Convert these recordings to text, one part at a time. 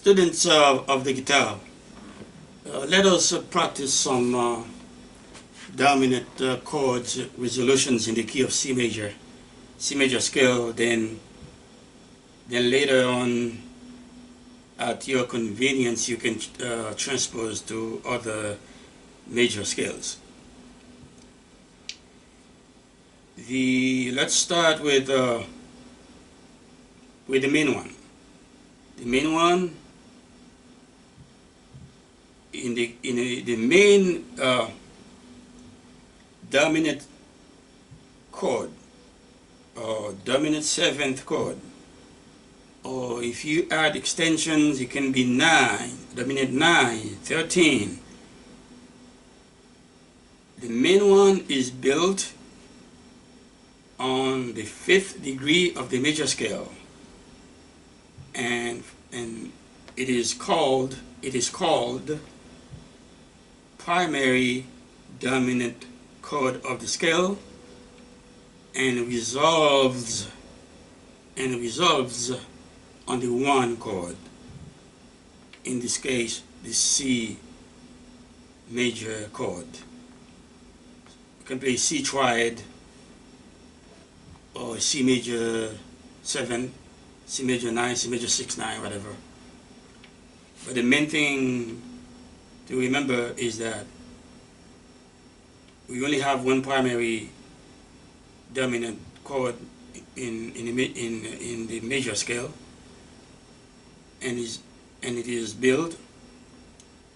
Students of the guitar, let us practice some dominant chords resolutions in the key of C major scale. Then later on, at your convenience, you can transpose to other major scales. Let's start with the main one. The main one in the main dominant chord, or dominant seventh chord, or if you add extensions, it can be 9, dominant 9, 13. The main one is built on the 5th degree of the major scale, and it is called primary dominant chord of the scale, and resolves on the 1 chord, in this case the C major chord. You can play C triad or C major 7, C major 9, C major 6, 9, whatever. But the main thing to remember is that we only have one primary dominant chord in the major scale, and it is built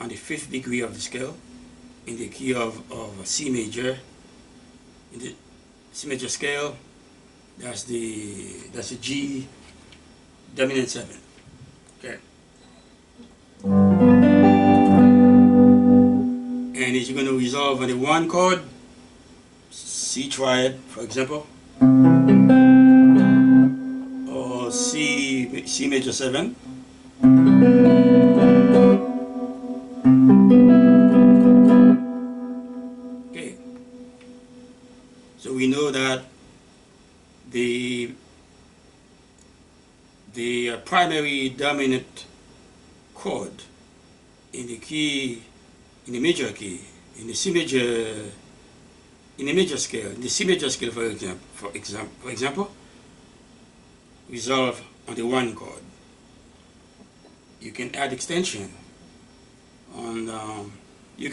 on the 5th degree of the scale, in the key of C major. In the C major scale, that's the G dominant 7. Okay. And it's going to resolve on the 1 chord, C triad, for example, or C major 7. Okay. So we know that the primary dominant chord in the key, in the major key, in the C major, in the major scale, in the C major scale, for example, resolve on the 1 chord. You can add extension on. You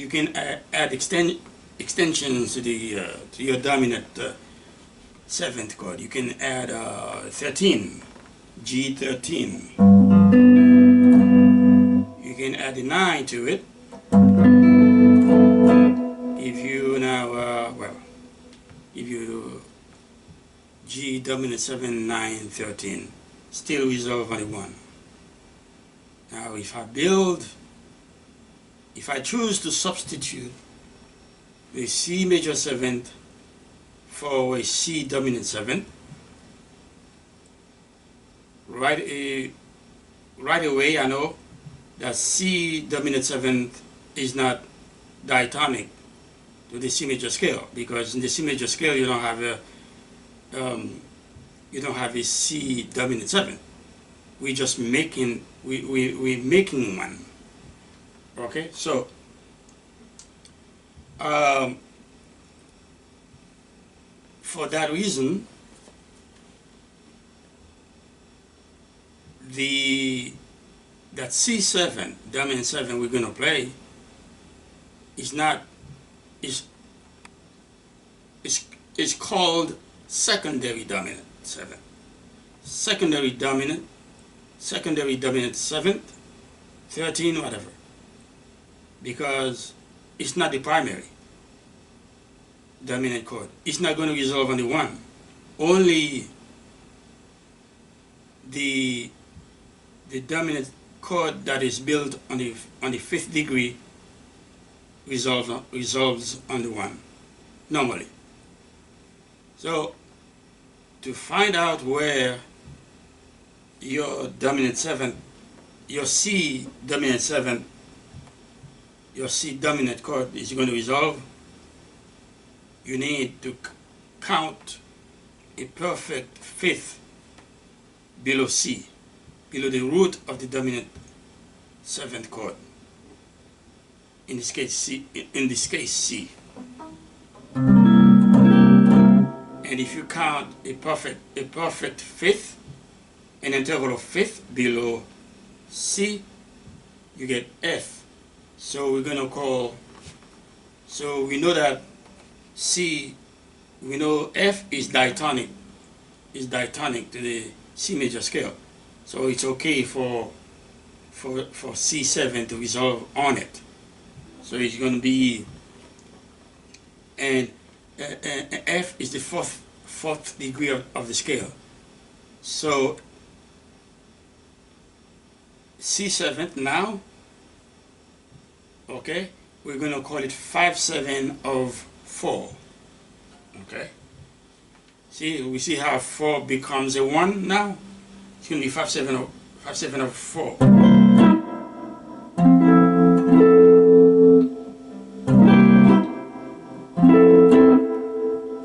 can add extensions to your dominant 7th chord. You can add 13, G13. You can add a 9 to it. If you now, if you G dominant 7, 9, 13, still resolve on the 1. Now if I choose to substitute the C major 7th for a C dominant 7th, right away I know that C dominant 7th is not diatonic to the C major scale, because in the C major scale you don't have a C dominant 7. We're just making we're making one. Okay, so for that reason, that C7 dominant 7 we're going to play is called secondary dominant 7. Secondary dominant 7th, 13, whatever, because it's not the primary dominant chord. It's not going to resolve on the 1. Only the dominant chord that is built on the 5th degree resolves on the 1 normally. So to find out where your dominant 7, your C dominant 7, your C dominant chord is going to resolve, you need to count a perfect fifth below C, below the root of the dominant seventh chord. In this case, C. In this case, C. And if you count a perfect fifth, an interval of fifth below C, you get F. So we're gonna call. So we know that C. We know F is diatonic. Is diatonic to the C major scale. So it's okay for C7 to resolve on it. So it's going to be, and F is the fourth degree of the scale. So C7 now, okay, we're going to call it 5/7 of 4. Okay. See, we see how 4 becomes a 1 now. It's going to be 5/7 of 4.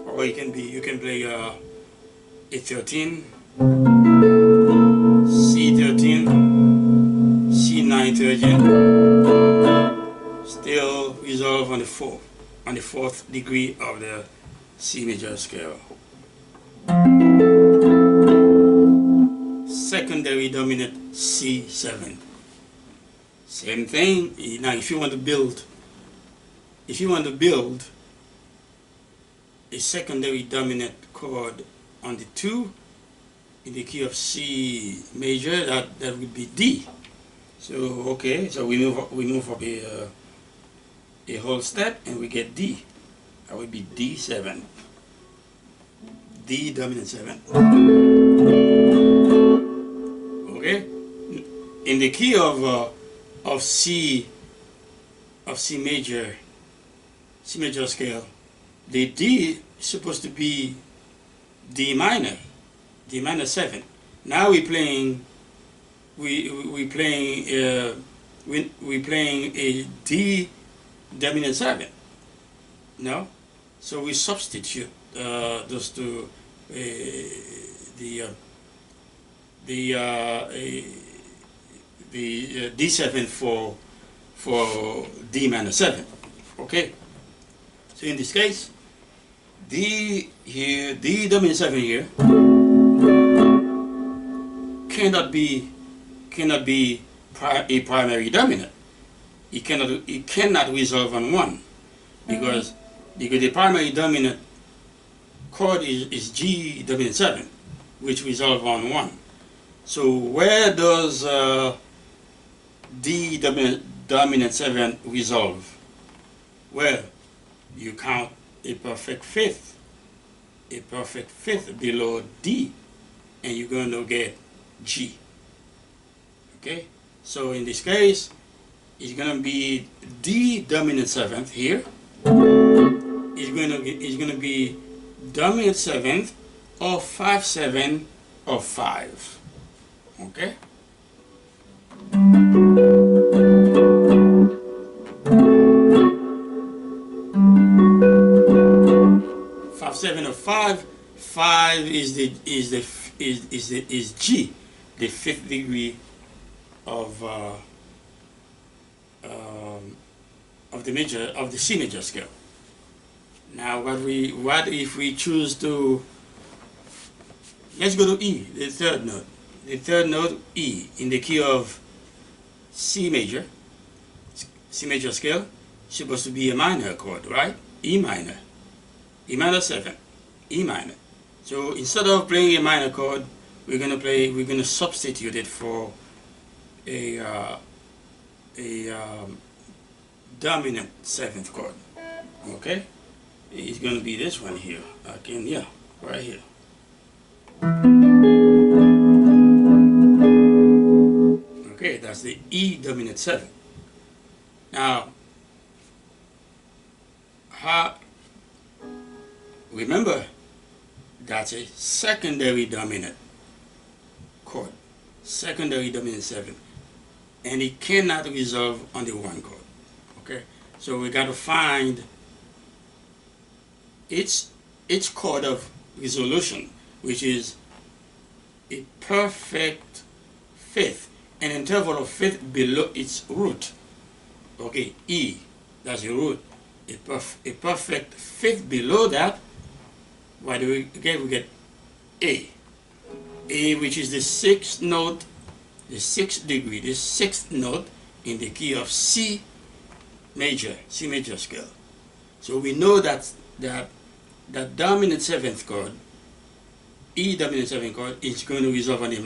Or you can play A13, C13, C9 still resolve on the fourth degree of the C major scale. Secondary dominant C7. Same thing. Now, if you want to build a secondary dominant chord on the 2 in the key of C major, that would be D. So okay, so we move up a whole step and we get D. That would be D7. D dominant 7. Okay, in the key of C major scale, the D is supposed to be D minor 7. Now we're playing a D dominant 7. No, so we substitute those two, the D7 for D minor 7. Okay, so in this case, D here, D dominant 7 here cannot be a primary dominant. It cannot resolve on 1 because the primary dominant chord is G dominant 7, which resolve on 1. So where does D dominant 7 resolve? Well, you count a perfect fifth below D, and you're going to get G. Okay, so in this case, it's going to be D dominant 7th here. It's going to be dominant 7th or 5/7 of 5. Okay. Seven of 5. 5 is G, the 5th degree of the C major scale. Now, what if we choose to? Let's go to E, the third note. The third note, E, in the key of C major scale, supposed to be a minor chord, right? E minor 7, E minor. So instead of playing a minor chord, we're gonna substitute it for a dominant 7th chord. Okay, it's gonna be this one here. Again, right here. Okay, that's the E dominant 7. Now, remember, that's a secondary dominant chord, secondary dominant 7, and it cannot resolve on the 1 chord. Okay, so we got to find its chord of resolution, which is a perfect fifth an interval of fifth below its root. Okay, E, that's the root. A perfect fifth below that, what do we get? We get A. A, which is the sixth note, the sixth degree, the sixth note in the key of C major scale. So we know that dominant seventh chord, E dominant seventh chord, is going to resolve on a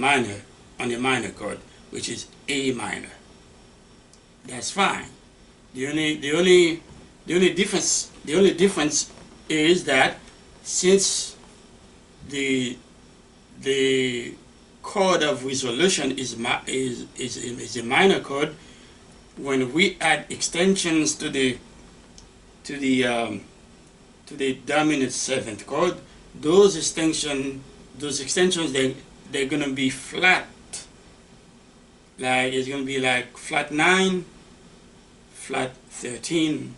minor chord, which is A minor. That's fine. The only difference is that since the chord of resolution is a minor chord, when we add extensions to the dominant seventh chord, those extensions they're gonna be flat. Like it's gonna be like flat 9, flat 13,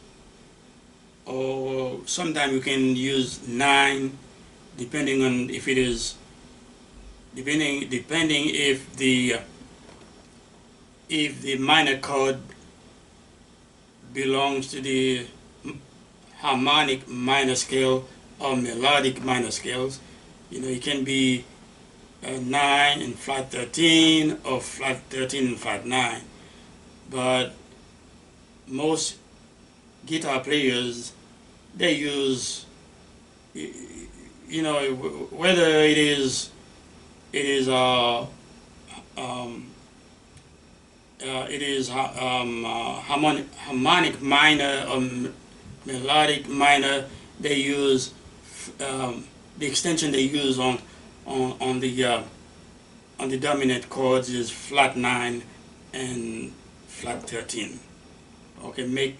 or sometimes you can use 9, depending on if it is depending if the minor chord belongs to the harmonic minor scale or melodic minor scales. You know, it can be 9 and flat 13 or flat 13 and flat 9. But most guitar players, they use, you know, whether it is harmonic minor or melodic minor, they use the extension they use on the dominant chords is flat 9 and flat 13. Okay, make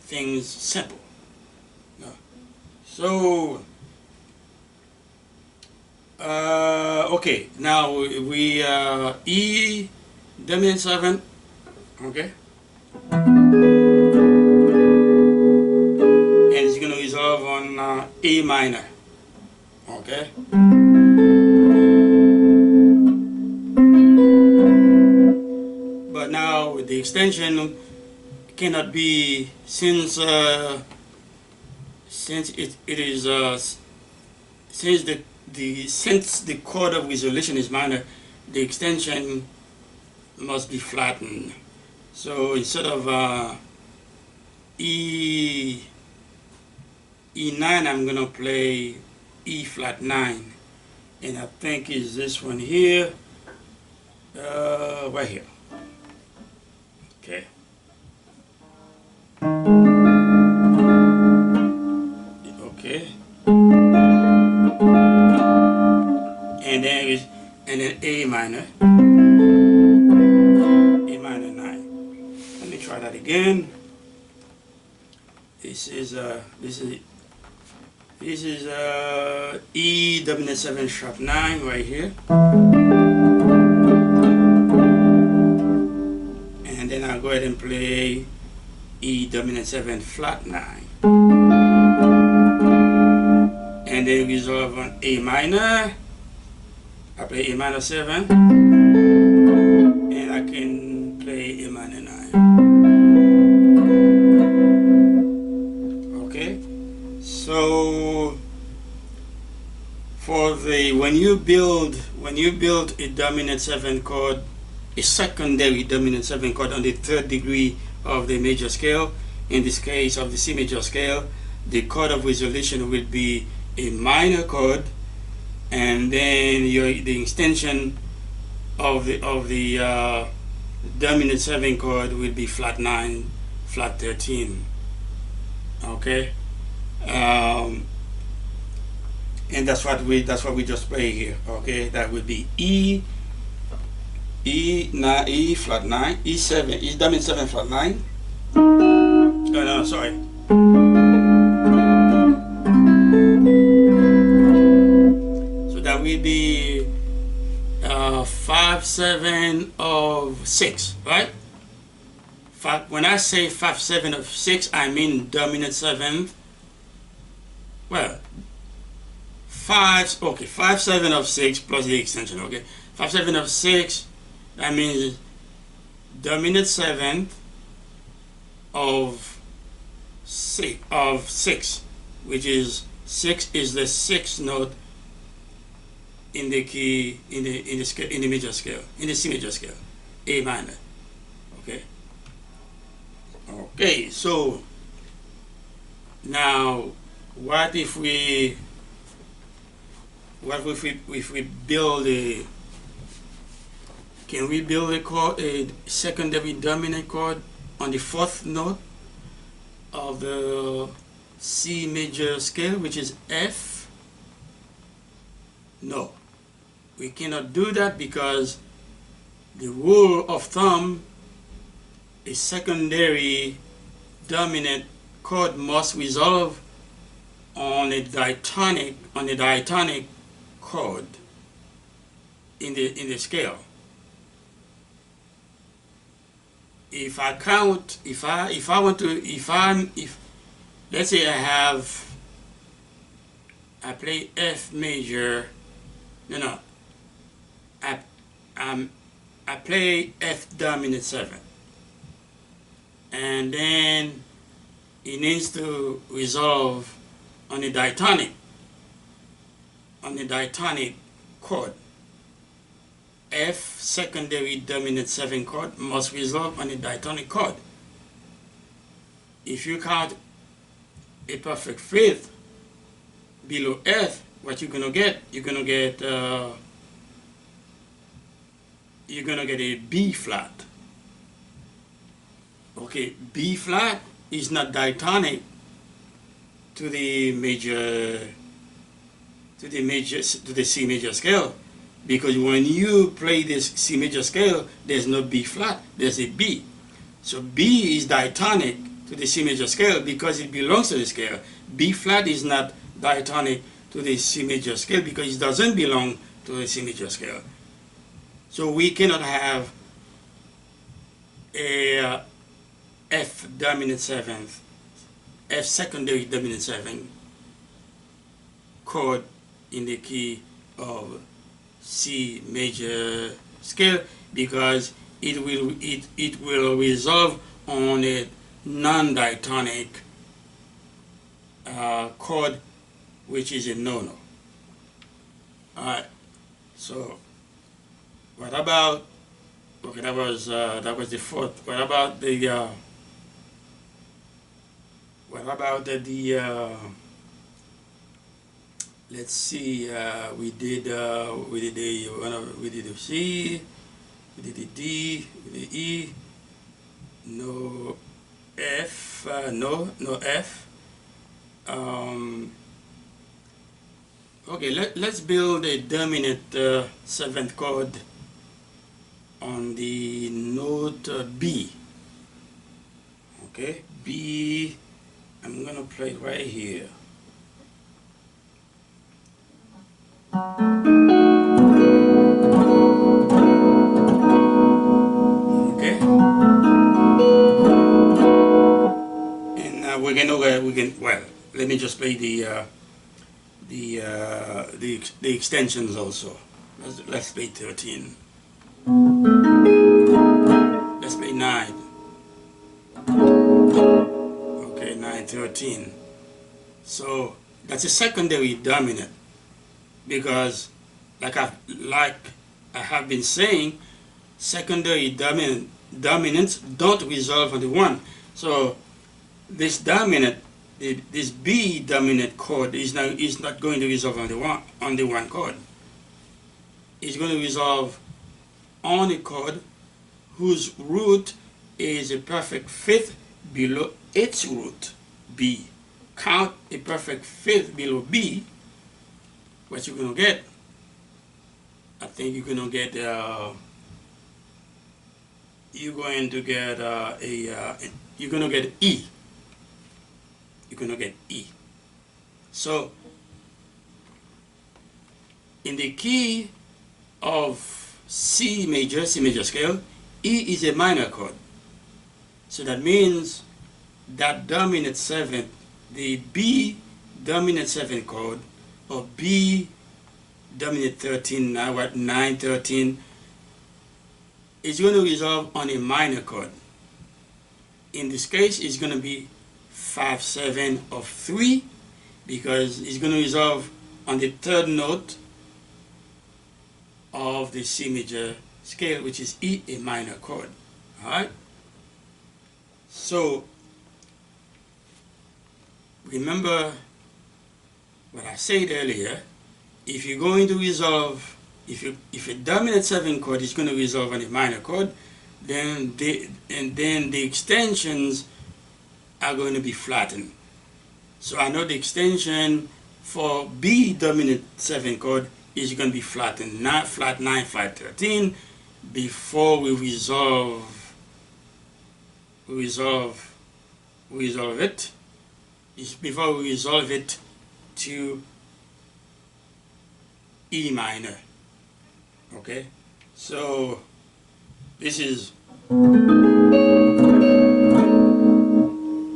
things simple. So okay, now we E dominant 7, okay, and it's going to resolve on A minor, okay. But now the extension cannot be, since the chord of resolution is minor, the extension must be flattened. So instead of E9, I'm gonna play E flat 9, and I think is this one here, right here. Okay. Okay. And then A minor. A minor 9. Let me try that again. This is E dominant 7 sharp 9 right here. And then I'll go ahead and play E dominant 7 flat 9. And then resolve on A minor. I play A minor 7. And I can play A minor 9. Okay? So for the when you build a dominant 7 chord, a secondary dominant 7 chord on the third degree of the major scale, in this case of the C major scale, the chord of resolution will be a minor chord, and then the extension of the dominant 7 chord will be flat 9, flat 13. Okay, and that's what we just play here. Okay, that would be E flat 9, E7, E dominant 7 flat 9. Oh no, sorry. So that will be 5, 7 of 6, right? When I say 5, 7 of 6, I mean dominant 7th. Well, 5, 7 of 6 plus the extension, okay? 5, 7 of 6 That means dominant seventh of six, which is 6 is the sixth note in the key in the scale, in the major scale, in the C major scale, A minor. Okay. Okay. So now, what if we build a, can we build a chord, a secondary dominant chord on the fourth note of the C major scale, which is F? No, we cannot do that, because the rule of thumb, a secondary dominant chord must resolve on a diatonic chord in the scale. If I count, if let's say I play F major, I play F dominant 7, and then it needs to resolve on a diatonic chord. F secondary dominant 7 chord must resolve on a diatonic chord. If you count a perfect fifth below F, what you're gonna get? You're gonna get a B flat. Okay, B flat is not diatonic to the C major scale, because when you play this C major scale, there's no B flat, there's a B. So B is diatonic to the C major scale because it belongs to the scale. B flat is not diatonic to the C major scale because it doesn't belong to the C major scale. So we cannot have a F dominant 7th, F secondary dominant 7 chord in the key of C major scale, because it will resolve on a non-diatonic chord, which is a no-no. Alright, so what about, okay, that was the fourth. What about the let's see, we did a C, we did a D, we did a E, no F, no F. Okay, let's build a dominant 7th chord on the note B. Okay, B, I'm gonna play it right here. Okay, and well, let me just play the extensions also. Let's play 13. Let's play 9. Okay, 9, 13. So that's a secondary dominant, because like I have been saying, secondary dominants don't resolve on the one. So this dominant, this B dominant chord is not going to resolve on the one chord. It's going to resolve on a chord whose root is a perfect fifth below its root, B. Count a perfect fifth below B. What you're going to get? I think you're going to get E. You're going to get E. So in the key of C major scale, E is a minor chord. So that means that dominant 7th, the B dominant 7th chord, or B dominant 13, now at 9, 13, it's going to resolve on a minor chord. In this case, it's going to be 5/7 of 3, because it's going to resolve on the third note of the C major scale, which is E, a minor chord. Alright? So, remember what I said earlier. If you're going to resolve, if a dominant 7 chord is going to resolve on a minor chord, then the extensions are going to be flattened. So I know the extension for B dominant 7 chord is going to be flattened, not flat 9, flat 13, before we resolve it. Before we resolve it to E minor. Okay, so this is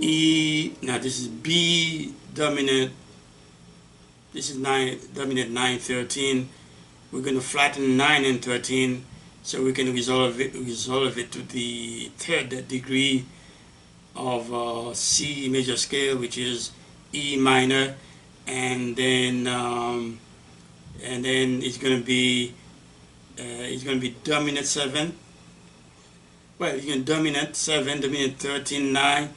E. Now this is B dominant. This is dominant 9, 13. We're going to flatten 9 and 13, so we can resolve it to the third degree of C major scale, which is E minor, and then it's going to be dominant 7. Well, you can dominant 7, dominant 13, 9,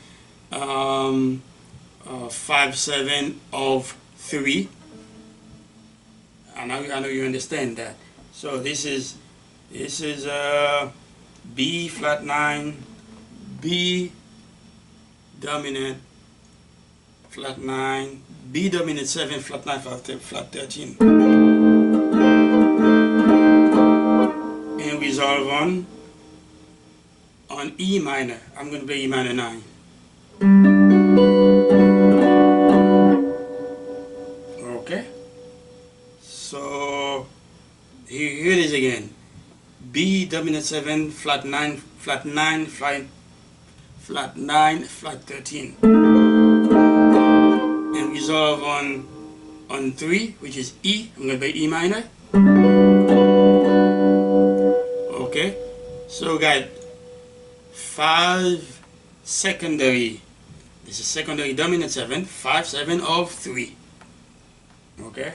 5/7 of 3. I know you understand that. So this is B flat 9, B dominant flat 9, B dominant 7, flat 9, flat 13, and resolve on E minor. I'm going to play E minor 9. Okay. So here it is again. B dominant 7, flat 9, flat 9, flat 9, flat 13, and resolve on 3, which is E. I'm going to play E minor. Okay. So we got 5 secondary. This is secondary dominant 7, 5/7 of 3. Okay.